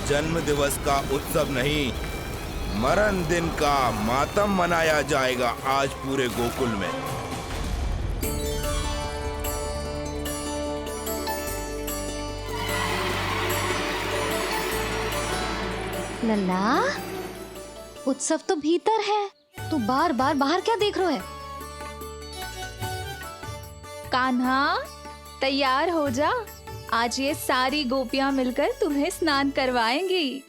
जन्म दिवस का उत्सव नहीं, मरण दिन का मातम मनाया जाएगा आज पूरे गोकुल में। लल्ला, उत्सव तो भीतर है, तू बार बार बाहर क्या देख रहा है? कान्हा, तैयार हो जा, आज ये सारी गोपियां मिलकर तुम्हें स्नान करवाएंगी।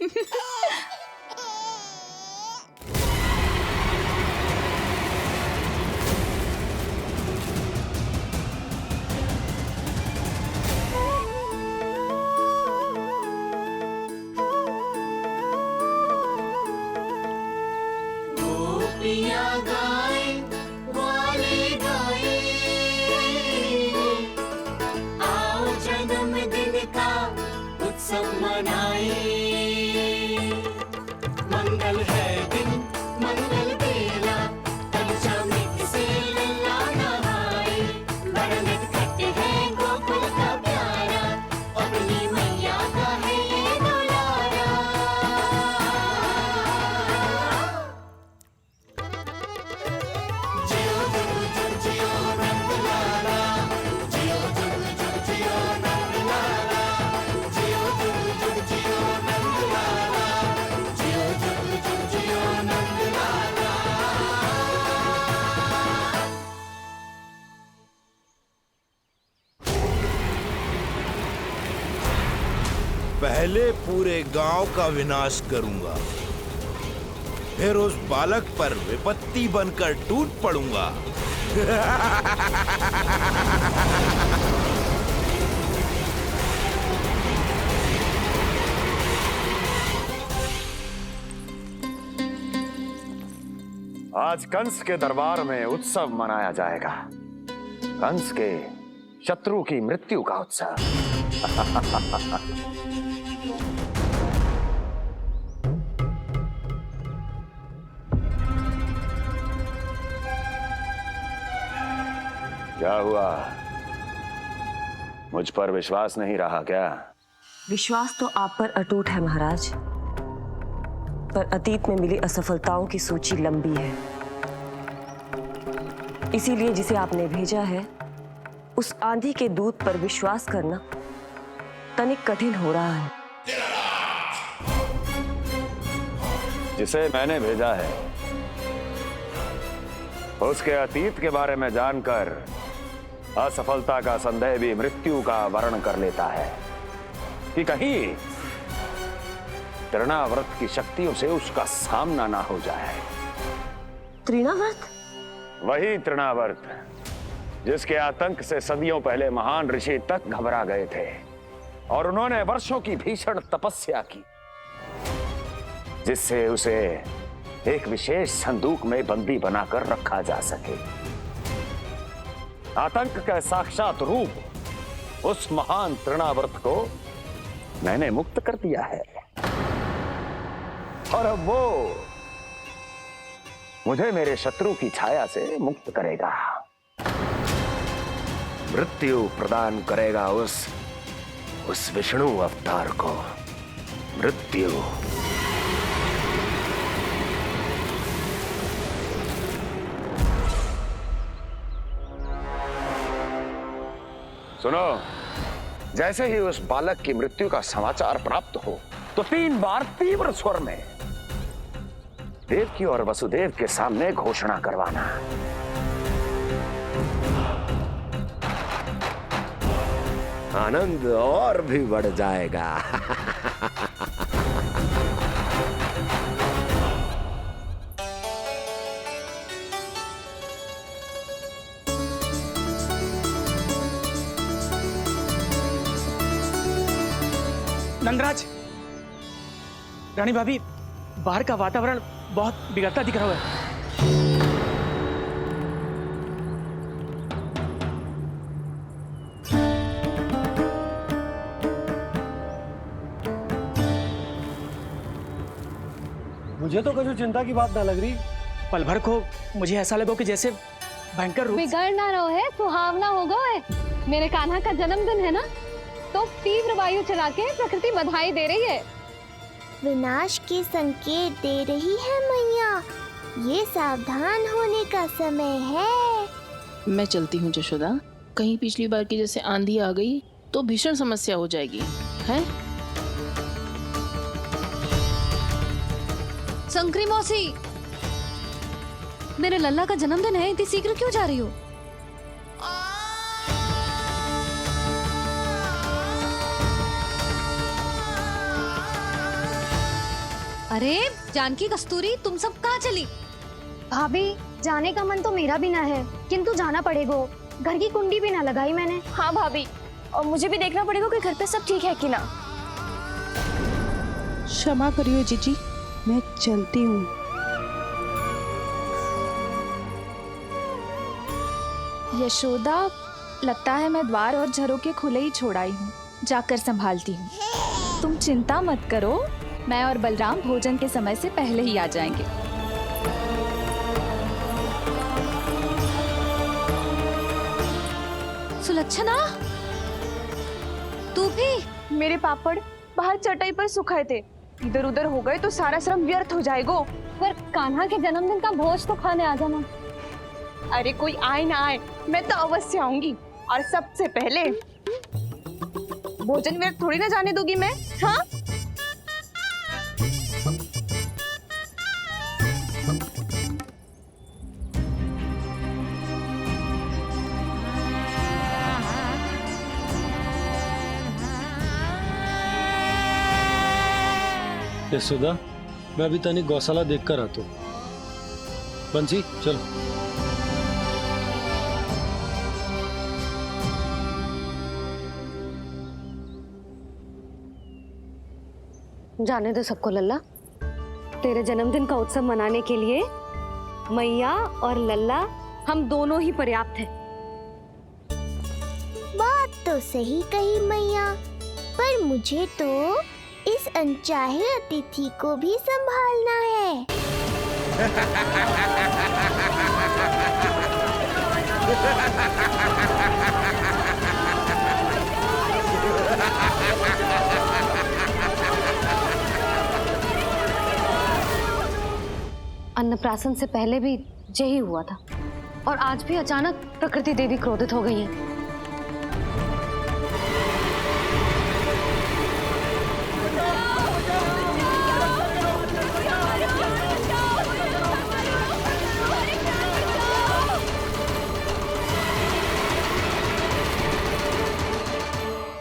पहले पूरे गांव का विनाश करूंगा, फिर उस बालक पर विपत्ति बनकर टूट पड़ूंगा। आज कंस के दरबार में उत्सव मनाया जाएगा, कंस के शत्रु की मृत्यु का उत्सव। क्या हुआ? मुझ पर विश्वास नहीं रहा क्या? विश्वास तो आप पर अटूट है महाराज, पर अतीत में मिली असफलताओं की सूची लंबी है। इसीलिए जिसे आपने भेजा है उस आंधी के दूत पर विश्वास करना तनिक कठिन हो रहा है। जिसे मैंने भेजा है उसके अतीत के बारे में जानकर असफलता का संदेह भी मृत्यु का वर्ण कर लेता है कि कहीं तृणाव्रत की शक्तियों से उसका सामना ना हो जाए। तृणाव्रत? वही तृणाव्रत जिसके आतंक से सदियों पहले महान ऋषि तक घबरा गए थे और उन्होंने वर्षों की भीषण तपस्या की, जिससे उसे एक विशेष संदूक में बंदी बनाकर रखा जा सके। आतंक का साक्षात रूप उस महान तृणाव्रत को मैंने मुक्त कर दिया है और अब वो मुझे मेरे शत्रु की छाया से मुक्त करेगा, मृत्यु प्रदान करेगा उस विष्णु अवतार को मृत्यु। सुनो, जैसे ही उस बालक की मृत्यु का समाचार प्राप्त हो तो 3 बार तीव्र स्वर में देवकी और वसुदेव के सामने घोषणा करवाना। आनंद और भी बढ़ जाएगा। नंदराज, रानी भाभी, बाहर का वातावरण बहुत बिगड़ता दिख रहा है। मुझे तो कुछ चिंता की बात ना लग रही। पल भर को मुझे ऐसा लगो कि जैसे भयंकर रूप। बिगड़ ना रहो है, सुहावना होगा है। मेरे कान्हा का जन्मदिन है ना, तो तीव्र वायु चला के प्रकृति बधाई दे रही है। विनाश के संकेत दे रही है मैया। ये सावधान होने का समय है। मैं चलती हूँ यशोदा, कहीं पिछली बार की जैसे आंधी आ गई तो भीषण समस्या हो जाएगी, है? संकरी मौसी, मेरे लल्ला का जन्मदिन है, इतनी शीघ्र क्यों जा रही हो? अरे जानकी, कस्तूरी, तुम सब कहाँ चली? भाभी, जाने का मन तो मेरा भी ना है, किंतु जाना पड़ेगा। घर की कुंडी भी ना लगाई मैंने। हाँ भाभी, और मुझे भी देखना पड़ेगा कि घर पे सब ठीक है कि ना। क्षमा करियो जीजी, मैं चलती हूँ। यशोदा, लगता है मैं द्वार और झरोके खुले ही छोड़ आई हूँ, जाकर संभालती हूँ। तुम चिंता मत करो, मैं और बलराम भोजन के समय से पहले ही आ जाएंगे। सुलक्षणा, तू भी? मेरे पापड़ बाहर चटाई पर सुखाए थे, इधर उधर हो गए तो सारा श्रम व्यर्थ हो जाएगा। पर कान्हा के जन्मदिन का भोज तो खाने आ जाना। अरे कोई आए ना आए, मैं तो अवश्य आऊंगी, और सबसे पहले भोजन व्यर्थ थोड़ी ना जाने दूंगी मैं। हाँ, यशोदा, मैं अभी तनिक गौशाला देख कर आता हूँ। बंसी, चलो। जाने दो सबको लल्ला, तेरे जन्मदिन का उत्सव मनाने के लिए मैया और लल्ला हम दोनों ही पर्याप्त हैं। बात तो सही कही मैया, पर मुझे तो इस अनचाहे अतिथि को भी संभालना है। अन्नप्राशन से पहले भी यही हुआ था, और आज भी अचानक प्रकृति देवी क्रोधित हो गई है।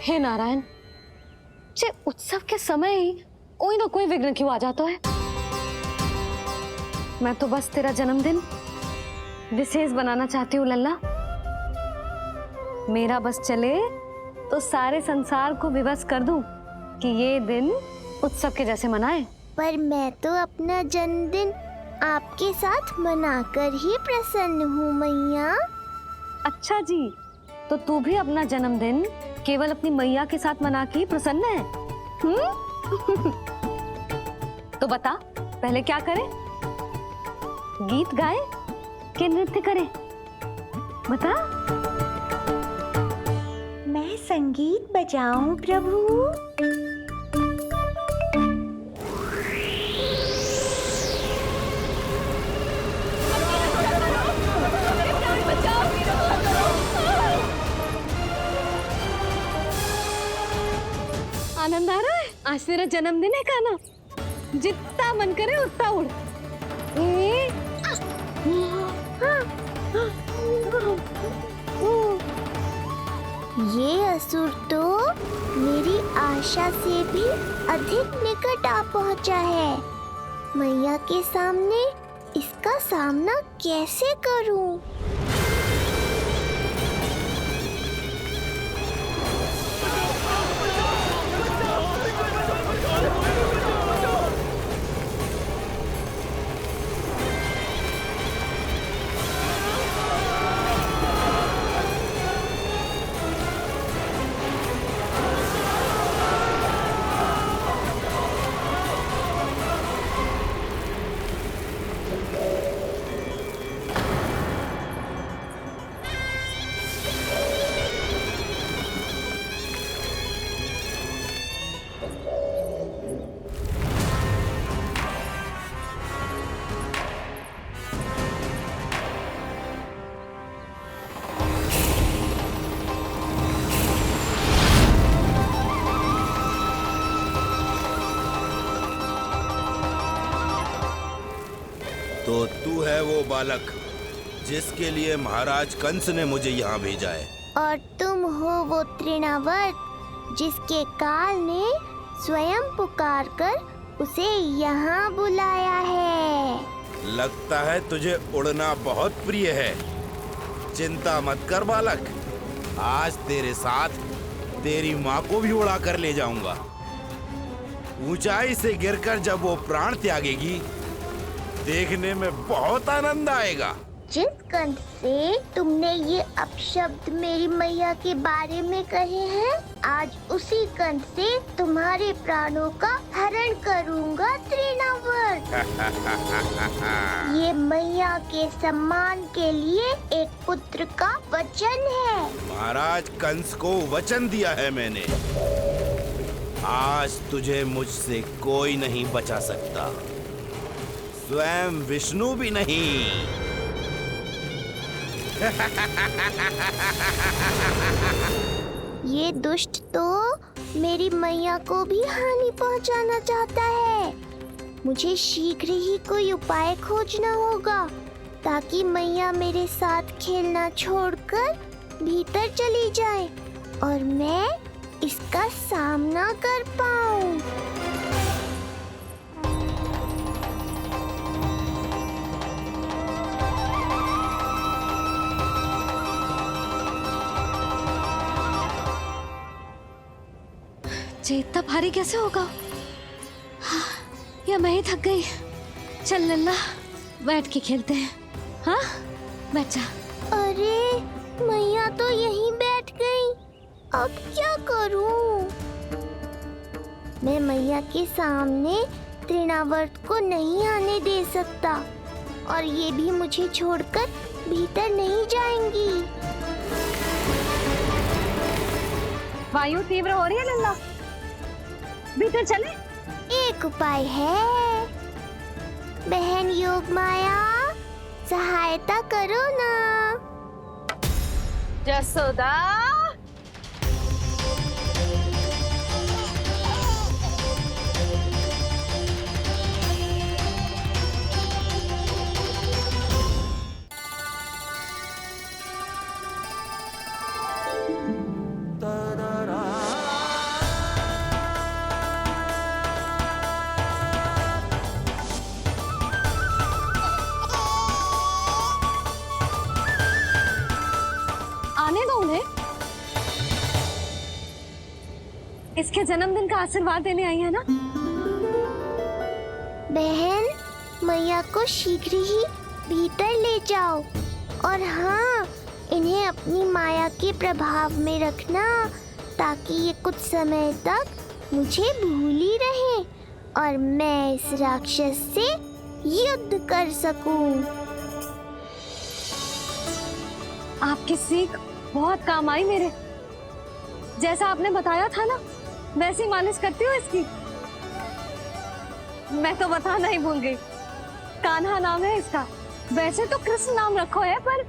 हे नारायण, जे उत्सव के समय ही कोई ना कोई विघ्न क्यों आ जाता है। मैं तो बस तेरा जन्मदिन विशेष बनाना चाहती हूँ लल्ला। मेरा बस चले तो सारे संसार को विवश कर दूं कि ये दिन उत्सव के जैसे मनाए। पर मैं तो अपना जन्मदिन आपके साथ मनाकर ही प्रसन्न हूँ मैया। अच्छा जी, तो तू भी अपना जन्मदिन केवल अपनी मैया के साथ मना के ही प्रसन्न है? तो बता, पहले क्या करें? गीत गाए कि नृत्य करें? बता। मैं संगीत बजाऊं प्रभु? आनंद आ रहा है? आज तेरा जन्मदिन है कान्हा, जितना मन करे उतना उड़। ये असुर तो मेरी आशा से भी अधिक निकट आ पहुंचा है। मैया के सामने इसका सामना कैसे करूं? तो तू है वो बालक जिसके लिए महाराज कंस ने मुझे यहाँ भेजा है। और तुम हो वो तृणावर्त जिसके काल ने स्वयं पुकारकर उसे यहाँ बुलाया है। लगता है तुझे उड़ना बहुत प्रिय है। चिंता मत कर बालक, आज तेरे साथ तेरी माँ को भी उड़ा कर ले जाऊंगा। ऊंचाई से गिरकर जब वो प्राण त्यागेगी, देखने में बहुत आनंद आएगा। जिस कंठ से तुमने ये अपशब्द मेरी मैया के बारे में कहे हैं, आज उसी कंठ से तुम्हारे प्राणों का हरण करूंगा तृणावर्त। ये मैया के सम्मान के लिए एक पुत्र का वचन है। महाराज कंस को वचन दिया है मैंने। आज तुझे मुझसे कोई नहीं बचा सकता, स्वयं विष्णु भी नहीं। ये दुष्ट तो मेरी मैया को भी हानि पहुंचाना चाहता है। मुझे शीघ्र ही कोई उपाय खोजना होगा ताकि मैया मेरे साथ खेलना छोड़कर भीतर चली जाए और मैं इसका सामना कर पाऊं। ये इतना भारी कैसे होगा? हाँ, या मैं ही थक गई। चल लल्ला, बैठ के खेलते हैं। हाँ, बैठ जा। अरे मैया तो यहीं बैठ गई, अब क्या करूं? मैं मैया के सामने तृणावर्त को नहीं आने दे सकता और ये भी मुझे छोड़कर भीतर नहीं जाएंगी। वायु तीव्र हो रही है लल्ला, भीतर चले। एक उपाय है, बहन योग माया, सहायता करो ना। जसोदा, आने दो उन्हें। इसके जन्मदिन का आशीर्वाद देने आई है ना। बहन, मैया को शीघ्र ही भीतर ले जाओ और हाँ, इन्हें अपनी माया के प्रभाव में रखना ताकि ये कुछ समय तक मुझे भूली रहे और मैं इस राक्षस से युद्ध कर सकूं। आपकी सीख बहुत काम आई मेरे। जैसा आपने बताया था ना, वैसी मालिश करती हूँ इसकी। मैं तो बताना ही भूल गई, कान्हा नाम है इसका। वैसे तो कृष्ण नाम रखो है, पर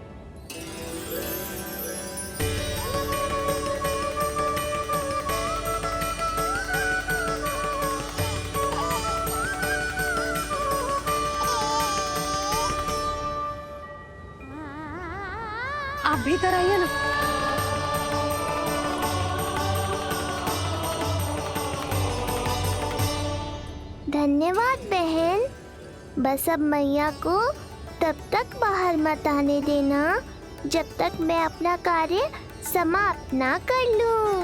आप भीतर आइए ना। धन्यवाद बहन। बस अब मैया को तब तक बाहर मत आने देना जब तक मैं अपना कार्य समाप्त ना कर लूं।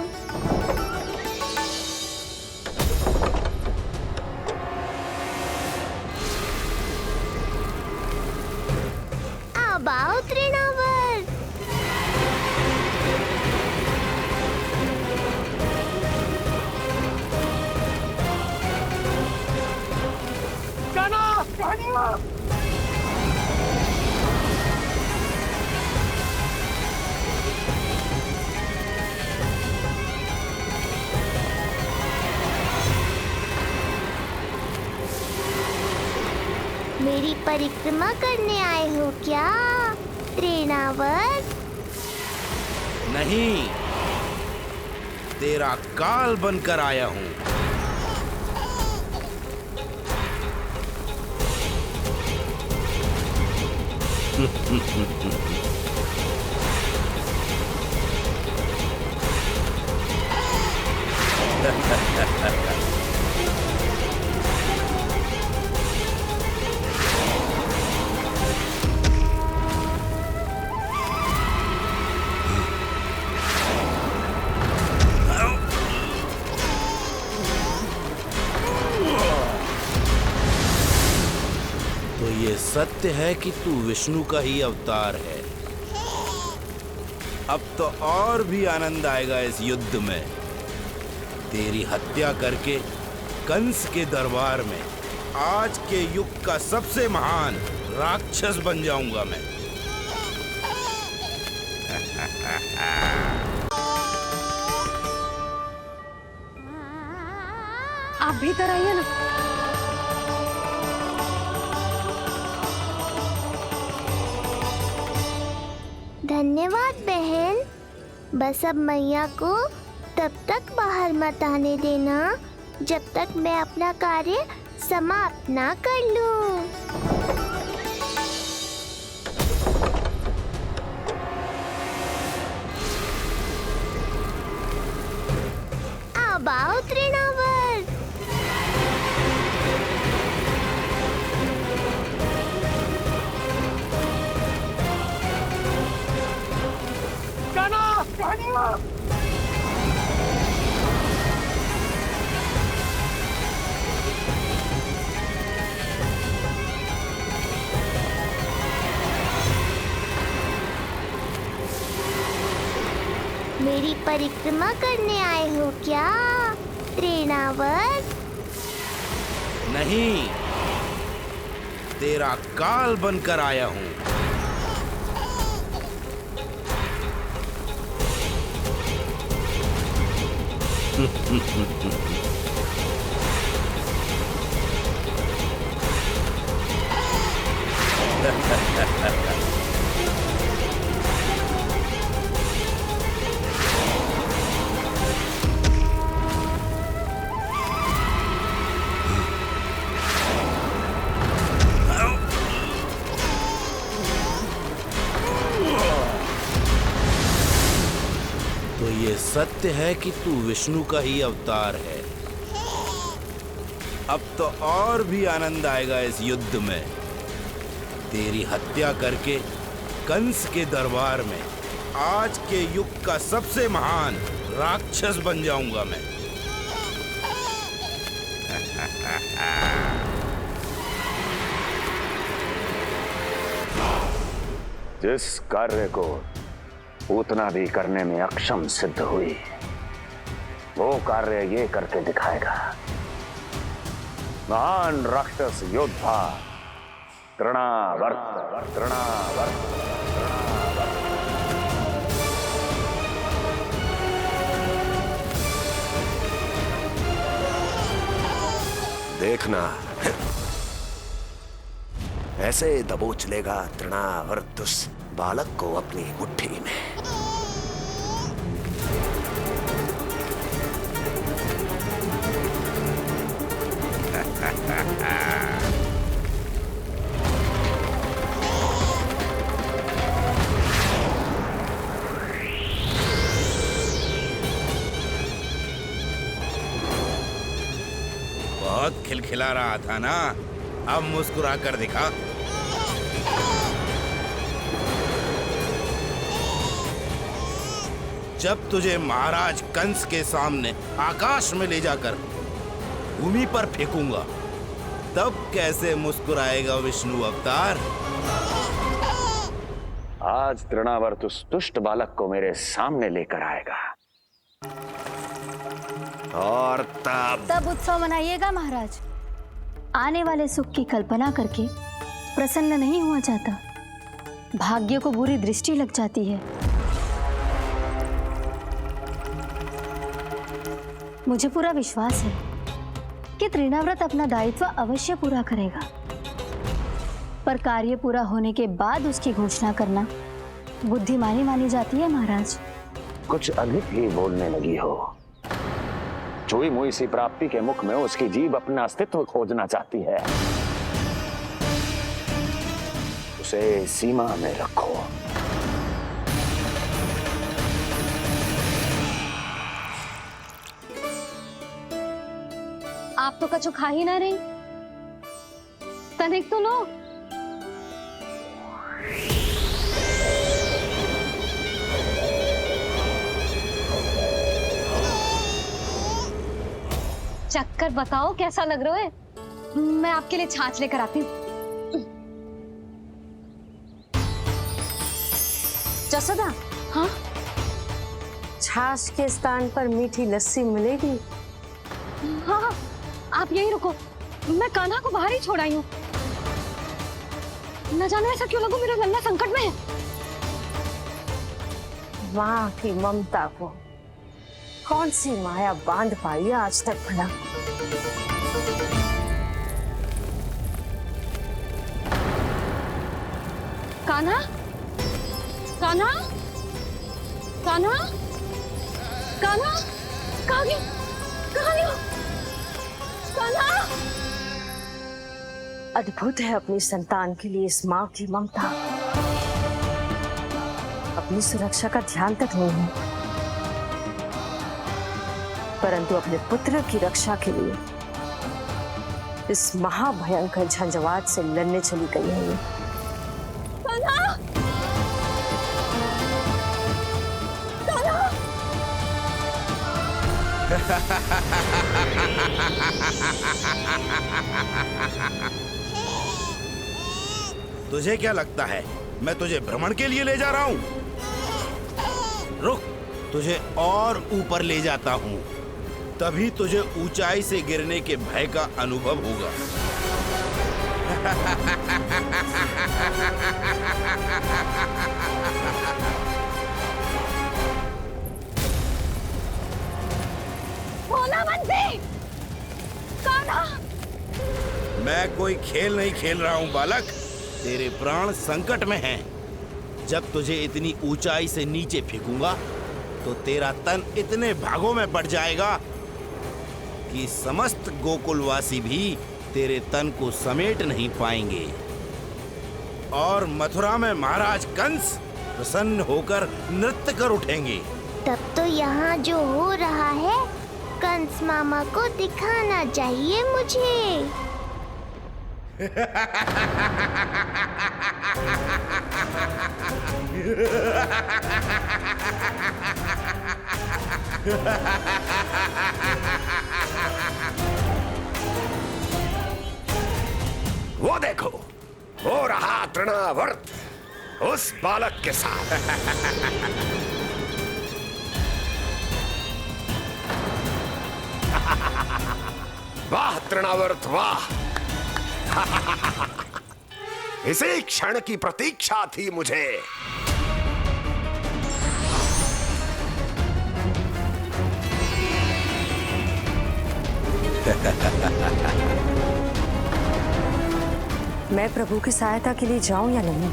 अब आओ तृणावर्त। मेरी परिक्रमा करने आए हो क्या तृणावर्त? नहीं, तेरा काल बनकर आया हूँ। तो ये सत्य है कि तू विष्णु का ही अवतार है। अब तो और भी आनंद आएगा इस युद्ध में। तेरी हत्या करके कंस के दरबार में आज के युग का सबसे महान राक्षस बन जाऊंगा मैं। आप भीतर आइए ना। धन्यवाद बहन। बस अब मैया को तब तक बाहर मत आने देना जब तक मैं अपना कार्य समाप्त ना कर लूं। अब आओ तृणावर। मेरी परिक्रमा करने आए हो क्या तृणावर? नहीं, तेरा काल बनकर आया हूं। तो ये सत्य है कि तू विष्णु का ही अवतार है। अब तो और भी आनंद आएगा इस युद्ध में। तेरी हत्या करके कंस के दरबार में आज के युग का सबसे महान राक्षस बन जाऊंगा मैं। जिस कार्य को उतना भी करने में अक्षम सिद्ध हुई, वो कार्य ये करके दिखाएगा। महान राक्षस योद्धा तृणावर्त। देखना, ऐसे दबोच लेगा तृणावर्त उस बालक को अपनी मुट्ठी में। बहुत खिलखिला रहा था ना, अब मुस्कुरा कर दिखा। जब तुझे महाराज कंस के सामने आकाश में ले जाकर भूमि पर फेंकूंगा, तब कैसे मुस्कुराएगा विष्णु अवतार? आज तृणावर्त उस दुष्ट बालक को मेरे सामने लेकर आएगा। और तब उत्सव मनाइएगा महाराज। आने वाले सुख की कल्पना करके प्रसन्न नहीं हुआ जाता, भाग्य को बुरी दृष्टि लग जाती है। मुझे पूरा विश्वास है कि तृणाव्रत अपना दायित्व अवश्य पूरा करेगा, पर कार्य पूरा होने के बाद उसकी घोषणा करना बुद्धिमानी मानी जाती है महाराज। कुछ अधिक ही बोलने लगी हो। चुई मुई सी प्राप्ति के मुख में उसकी जीभ अपना अस्तित्व खोजना चाहती है। उसे सीमा में रखो। आप तो कछु खा ही ना रही, तनिक तो लो। चक्कर बताओ कैसा लग रहा है? मैं आपके लिए छाछ लेकर आती हूँ। जसोदा, हाँ? छाछ के स्थान पर मीठी लस्सी मिलेगी। हाँ हाँ, आप यहीं रुको, मैं कान्हा को बाहर ही छोड़ आई हूँ। न जाने ऐसा क्यों लगू, मेरा लल्ला संकट में है। माँ की ममता को कौन सी माया बांध पाई है आज तक भला। कान्हा, कान्हा, कान्हा, कान्हा, कहाँ गया? कहाँ गया? कान्हा! अद्भुत है अपनी संतान के लिए इस माँ की ममता। अपनी सुरक्षा का ध्यान तक नहीं है, परंतु अपने पुत्र की रक्षा के लिए इस महाभयंकर झंझावात से लड़ने चली गई है ये। कान्हा! कान्हा! तुझे क्या लगता है मैं तुझे भ्रमण के लिए ले जा रहा हूँ? रुक, तुझे और ऊपर ले जाता हूँ, तभी तुझे ऊंचाई से गिरने के भय का अनुभव होगा। भोला बंसी! कान्हा! मैं कोई खेल नहीं खेल रहा हूँ बालक, तेरे प्राण संकट में हैं। जब तुझे इतनी ऊंचाई से नीचे फेंकूंगा तो तेरा तन इतने भागों में बढ़ जाएगा कि समस्त गोकुलवासी भी तेरे तन को समेट नहीं पाएंगे। और मथुरा में महाराज कंस प्रसन्न होकर नृत्य कर उठेंगे। तब तो यहाँ जो हो रहा है कंस मामा को दिखाना चाहिए मुझे। वो देखो, हो रहा तृणावर्त उस बालक के साथ। वाह तृणावर्त वाह! इसी क्षण की प्रतीक्षा थी मुझे। मैं प्रभु की सहायता के लिए जाऊं या नहीं?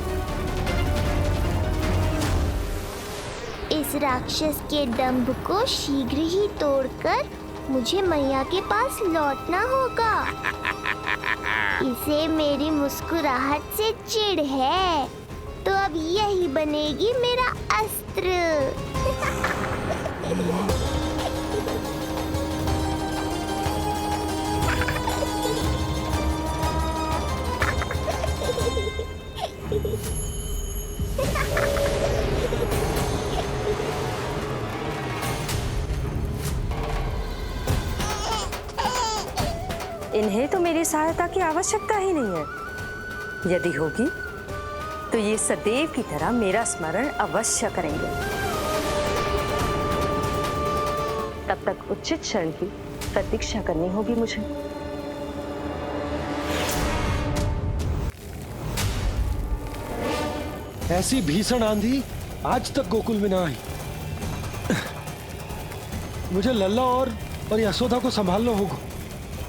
इस राक्षस के दंभ को शीघ्र ही तोड़कर मुझे मैया के पास लौटना होगा। इसे मेरी मुस्कुराहट से चिढ़ है, तो अब यही बनेगी मेरा अस्त्र। इन्हें तो मेरी सहायता की आवश्यकता ही नहीं है। यदि होगी तो ये सदैव की तरह मेरा स्मरण अवश्य करेंगे। तब तक उचित क्षण की प्रतीक्षा करनी होगी मुझे। ऐसी भीषण आंधी आज तक गोकुल में ना आई। मुझे लल्ला और यशोदा को संभालना होगा,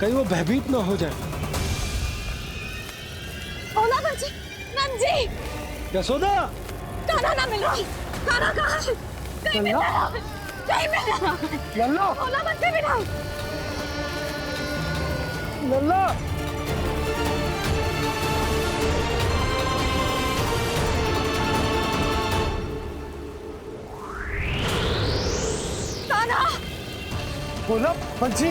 कहीं वो भयभीत ना हो जाए। ओला बंसी, नंजी! यशोदा! कान्हा ना मिल रहा, कान्हा कहाँ है? कहीं मिल रहा, कहीं मिल रहा। लल्ला! ओला बंसी मिला। लल्ला! बोला बंसी।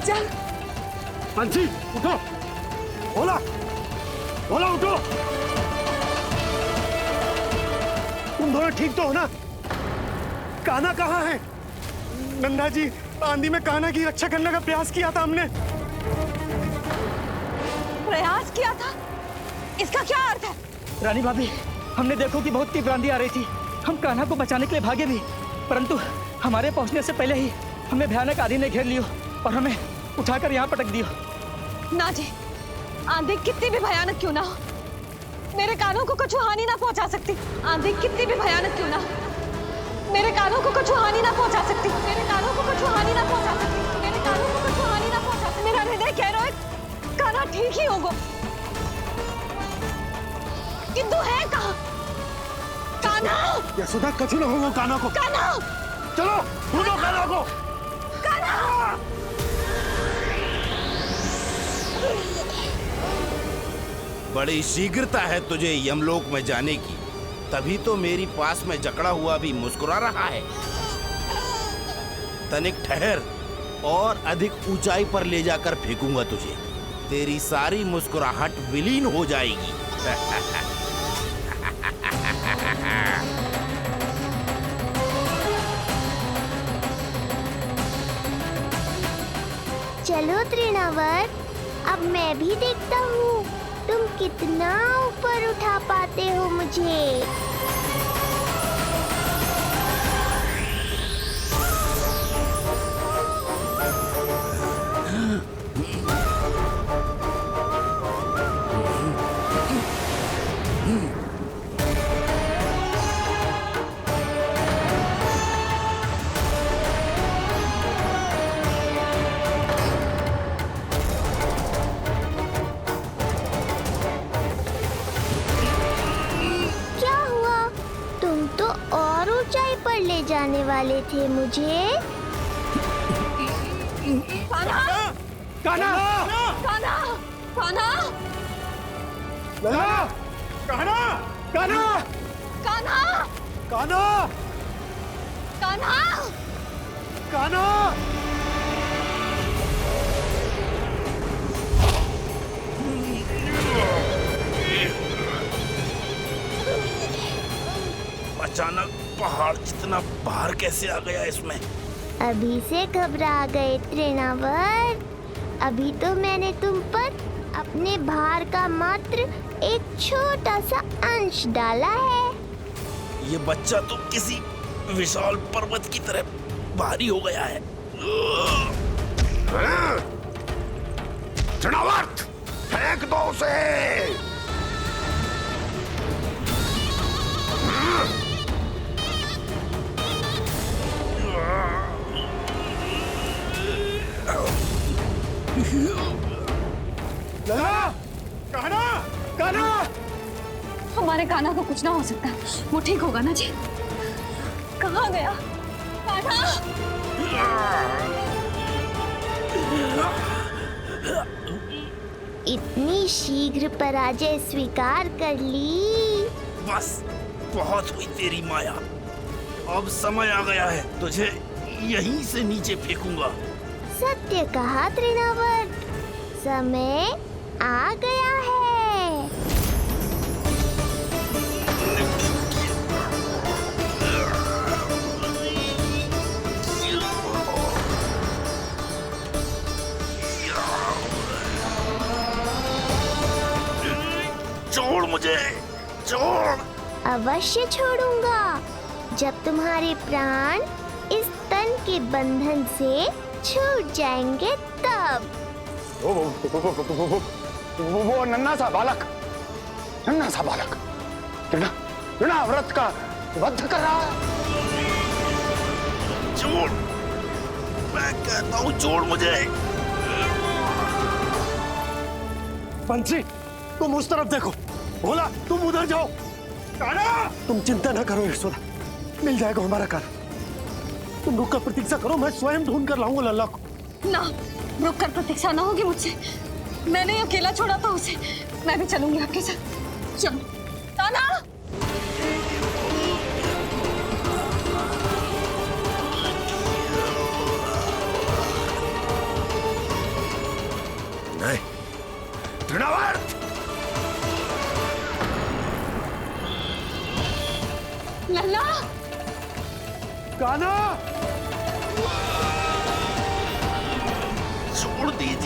चल बंसी उठो, बोला बोला उठो। तुम दोनों ठीक तो हो ना? कान्हा कहाँ है? नंदा जी, आंधी में कान्हा की रक्षा करने का प्रयास किया था हमने। प्रयास किया था? इसका क्या अर्थ है? रानी भाभी, हमने देखो कि बहुत तीव्र आंधी आ रही थी। हम कान्हा को बचाने के लिए भागे भी, परंतु हमारे पहुंचने से पहले ही हमें भयानक आंधी ने घेर लियो और हमें उठाकर यहाँ पटक दियो। ना जी, आंधी कितनी भी भयानक क्यों ना हो, मेरे कानों को कुछ हानि ना पहुंचा सकती। आंधी कितनी भी भयानक क्यों ना हो, मेरे कानों को कुछ हानि ना पहुंचा सकती। मेरे कानों को कुछ हानि ना पहुंचा सकती। मेरे कानों को कुछ हानि ना पहुंचा सकती। मेरा हृदय कह रहा है कान्हा ठीक ही होगा, किंतु है कहाँ कान्हा? यशोदा, कछु न होगा कान्हा को। कान्हा, चलो ढूंढो कान्हा को। कान्हा! बड़ी शीघ्रता है तुझे यमलोक में जाने की, तभी तो मेरी पास में जकड़ा हुआ भी मुस्कुरा रहा है। तनिक ठहर और अधिक ऊंचाई पर ले जाकर फेंकूंगा तुझे, तेरी सारी मुस्कुराहट विलीन हो जाएगी। चलो तृणावर्त, अब मैं भी देखता हूँ तुम कितना ऊपर उठा पाते हो मुझे। ले जाने वाले थे मुझे। कान्हा! कान्हा! कान्हा! कान्हा! लला! कान्हा! कान्हा! कान्हा! कान्हा! कान्हा! कान्हा! अचानक पहाड़ जितना भार कैसे आ गया इसमें? अभी से घबरा गए तृणावर्त। अभी तो मैंने तुम पर अपने भार का मात्र एक छोटा सा अंश डाला है। ये बच्चा तो किसी विशाल पर्वत की तरह भारी हो गया है। तृणावर्त, फेंक दो उसे। लला! कान्हा! कान्हा! हमारे कान्हा को कुछ ना हो सकता, वो ठीक होगा ना जी? कहाँ गया कान्हा? इतनी शीघ्र पराजय स्वीकार कर ली। बस बहुत हुई तेरी माया। अब समय आ गया है, तुझे यहीं से नीचे फेंकूंगा। सत्य कहा तृणावर्त, समय आ गया है। छोड़ मुझे, छोड़। अवश्य छोड़ूंगा, जब तुम्हारे प्राण इस तन के बंधन से छूट जाएंगे तब। वो नन्हा सा बालक तृणावर्त का वध कर रहा है। छोड़, मैं कहता हूँ छोड़ मुझे। बंसी, तुम उस तरफ देखो। भोला, तुम उधर जाओ। कान्हा! तुम चिंता न करो यशोदा, मिल जाएगा हमारा कान्हा। तुम रुक कर प्रतीक्षा करो, मैं स्वयं ढूंढ कर लाऊंगा लल्ला को। ना, रुक कर प्रतीक्षा ना होगी मुझसे। मैंने अकेला छोड़ा था उसे, मैं भी चलूंगी आपके साथ। चलो कान्हा!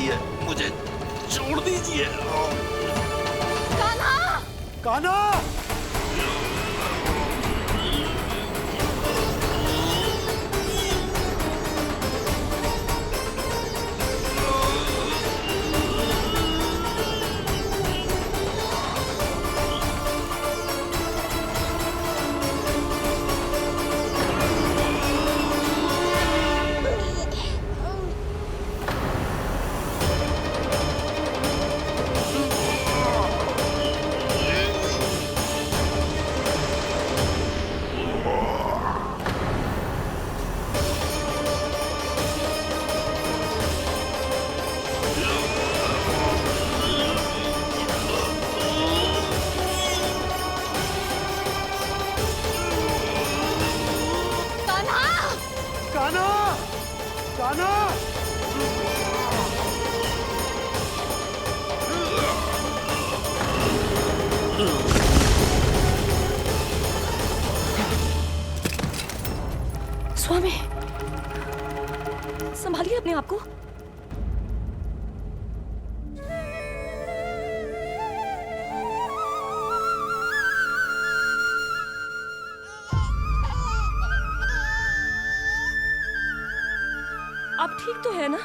दीजिए, मुझे छोड़ दीजिए। कान्हा! कान्हा! स्वामी, संभालिए अपने आप को। आप ठीक तो है ना?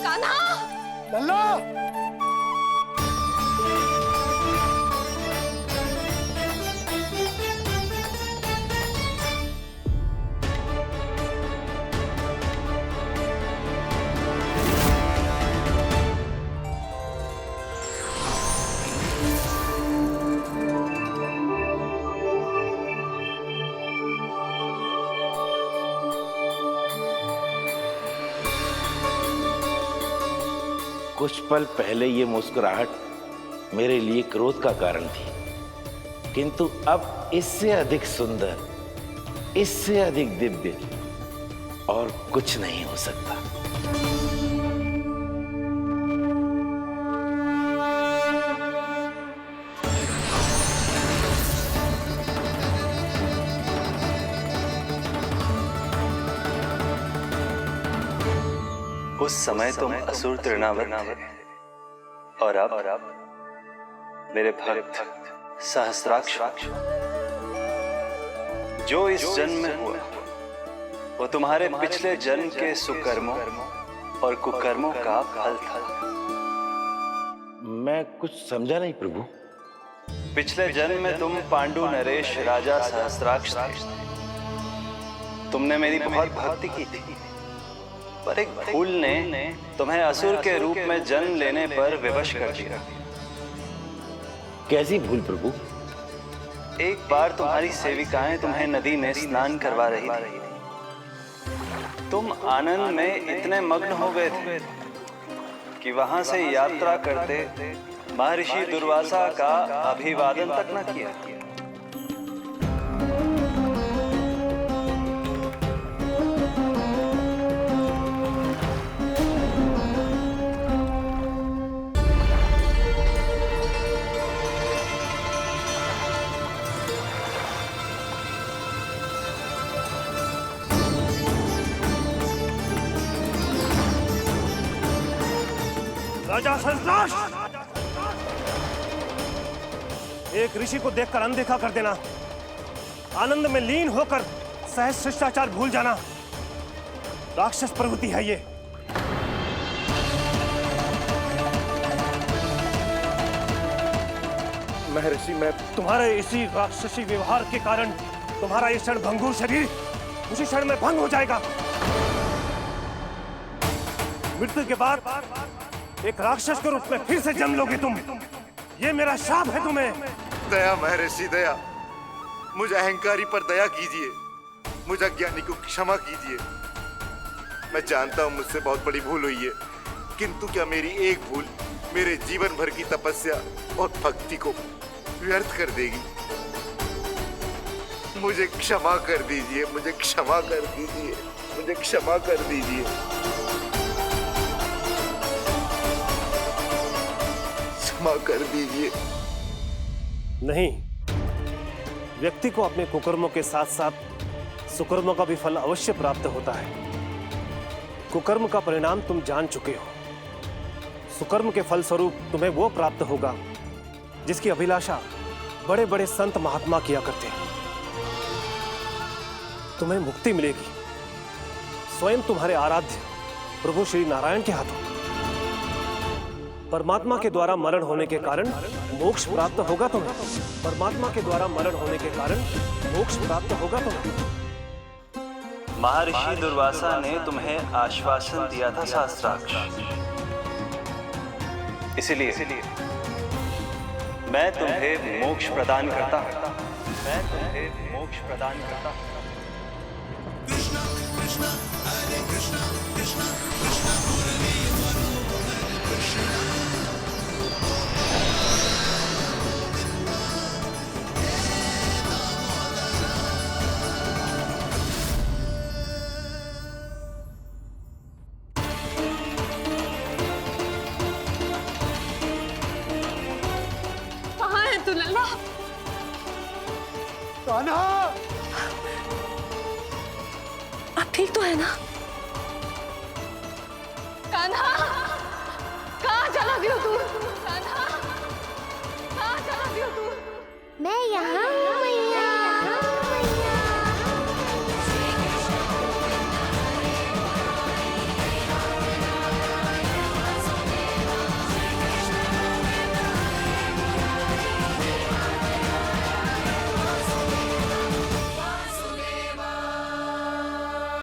कान्हा! लल्ला! कुछ पल पहले ये मुस्कुराहट मेरे लिए क्रोध का कारण थी, किंतु अब इससे अधिक सुंदर, इससे अधिक दिव्य और कुछ नहीं हो सकता। उस समय तुम असुर तृणावर्त थे और अब मेरे भक्त सहस्राक्ष। जो इस जन्म में हुआ वो तुम्हारे पिछले जन्म के सुकर्मों और कुकर्मों का फल था। मैं कुछ समझा नहीं प्रभु। पिछले जन्म में तुम पांडु नरेश राजा सहस्राक्ष थे। तुमने मेरी बहुत भक्ति की थी, पर एक भूल ने तुम्हें असुर के रूप में जन्म लेने पर विवश कर दिया। कैसी भूल प्रभु? एक बार तुम्हारी सेविकाएं तुम्हें नदी में स्नान करवा रही थी। तुम आनंद में इतने मग्न हो गए थे कि वहां से यात्रा करते महर्षि दुर्वासा का अभिवादन तक न किया। राजा सहस्राक्ष, एक ऋषि को देखकर अनदेखा कर देना, आनंद में लीन होकर सहज शिष्टाचार भूल जाना, राक्षस प्रवृत्ति है ये। महर्षि, मैं तुम्हारे इसी राक्षसी व्यवहार के कारण तुम्हारा ये क्षण भंगुर शरीर उसी क्षण में भंग हो जाएगा। मृत्यु के बाद एक राक्षस के रूप में फिर से जन्म लोगे तुम। ये मेरा शाप है तुम्हें। दया महर्षि, दया। मुझे अहंकारी पर दया कीजिए, मुझे अज्ञानी को क्षमा कीजिए। मैं जानता हूँ मुझसे बहुत बड़ी भूल हुई है, किंतु क्या मेरी एक भूल मेरे जीवन भर की तपस्या और भक्ति को व्यर्थ कर देगी? मुझे क्षमा कर दीजिए, मुझे क्षमा कर दीजिए, मुझे क्षमा कर दीजिए। क्षमा कर दीजिए। नहीं, व्यक्ति को अपने कुकर्मों के साथ साथ सुकर्मों का भी फल अवश्य प्राप्त होता है। कुकर्म का परिणाम तुम जान चुके हो। सुकर्म के फल स्वरूप तुम्हें वो प्राप्त होगा जिसकी अभिलाषा बड़े बड़े संत महात्मा किया करते हैं। तुम्हें मुक्ति मिलेगी स्वयं तुम्हारे आराध्य प्रभु श्री नारायण के हाथों। परमात्मा के द्वारा मरण होने के कारण मोक्ष प्राप्त होगा तुम्हें। परमात्मा के द्वारा मरण होने के कारण मोक्ष प्राप्त होगा तुम्हें। महर्षि दुर्वासा ने तुम्हें आश्वासन दिया था शास्त्राक्ष, इसलिए मैं तुम्हें मोक्ष प्रदान करता हूं। मैं तुम्हें मोक्ष प्रदान करता हूं। कृष्णा कृष्णा हरे कृष्णा कृष्णा कृष्णा मुरली मनोहर कृष्णा। कहाँ है तू लल्ला? कान्हा, आप ठीक तो है ना? कान्हा, कहाँ चला गया तू? कान्हा, कहाँ चला गया तू? मैं यहाँ हूँ मैया।